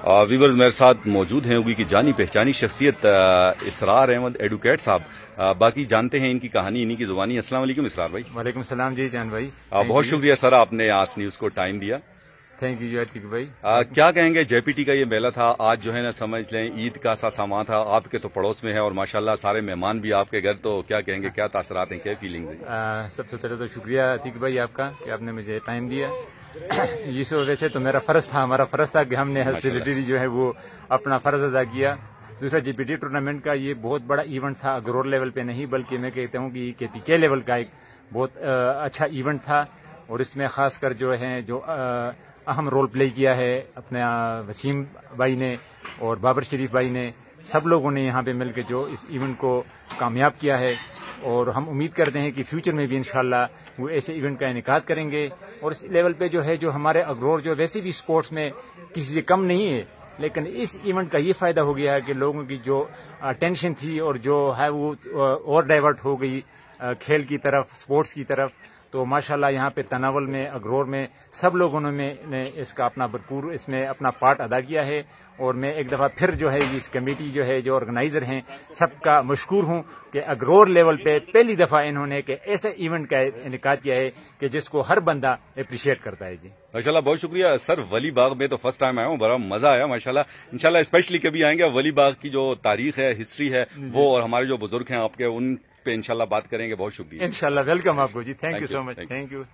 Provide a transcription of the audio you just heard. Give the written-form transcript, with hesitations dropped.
Viewers मेरे साथ मौजूद हैं होगी कि जानी पहचानी शख्सियत इसरार अहमद एडवोकेट साहब। बाकी जानते हैं इनकी कहानी इन्हीं की जुबानी। अस्सलाम वालेकुम इसरार भाई। वालेकुम सलाम जी जान भाई। बहुत शुक्रिया सर, आपने आज न्यूज़ को टाइम दिया। थैंक यू अतीक भाई। क्या कहेंगे, जेपीटी का ये मेला था आज, जो है ना समझ लें ईद का सा सामान था, आपके तो पड़ोस में है और माशाल्लाह सारे मेहमान भी आपके घर, तो क्या कहेंगे, क्या तासरात हैं, क्या फीलिंग्स हैं? सबसे पहले तो शुक्रिया अतीक भाई आपका कि आपने मुझे टाइम दिया। इस वजह से तो मेरा फर्ज था, हमारा फर्ज था कि हमने हॉस्पिटलिटी जो है वो अपना फर्ज अदा किया। दूसरा जेपीटी टूर्नामेंट का ये बहुत बड़ा इवेंट था, अग्रोर लेवल पे नहीं बल्कि मैं कहता हूँ कि केपीके लेवल का एक बहुत अच्छा इवेंट था। और इसमें खासकर जो है जो अहम रोल प्ले किया है अपने वसीम भाई ने और बाबर शरीफ भाई ने, सब लोगों ने यहाँ पे मिलकर जो इस इवेंट को कामयाब किया है। और हम उम्मीद करते हैं कि फ्यूचर में भी इंशाल्लाह वो ऐसे इवेंट का इनेकाद करेंगे। और इस लेवल पे जो है जो हमारे अग्रोर जो वैसे भी स्पोर्ट्स में किसी से कम नहीं है, लेकिन इस इवेंट का ये फायदा हो गया है कि लोगों की जो टेंशन थी और जो है वो और डाइवर्ट हो गई खेल की तरफ, स्पोर्ट्स की तरफ। तो माशाल्लाह यहाँ पे तनावल में, अग्रोर में सब लोगों ने इसका अपना भरपूर इसमें अपना पार्ट अदा किया है। और मैं एक दफ़ा फिर जो है इस कमेटी जो है जो ऑर्गेनाइजर हैं सबका मशकूर हूँ कि अग्रोर लेवल पे पहली दफ़ा इन्होंने कि ऐसे इवेंट का इनेकाद किया है कि जिसको हर बंदा अप्रिशिएट करता है। जी माशाल्लाह, बहुत शुक्रिया सर। वली बाग में तो फर्स्ट टाइम आया हूँ, बड़ा मजा आया माशाल्लाह। इंशाल्लाह स्पेशली कभी आएंगे, वली बाग की जो तारीख है, हिस्ट्री है वो, और हमारे जो बुजुर्ग हैं आपके, उन पे इंशाल्लाह बात करेंगे। बहुत शुक्रिया। इंशाल्लाह, वेलकम आपको जी। Thank you so much. Thank you.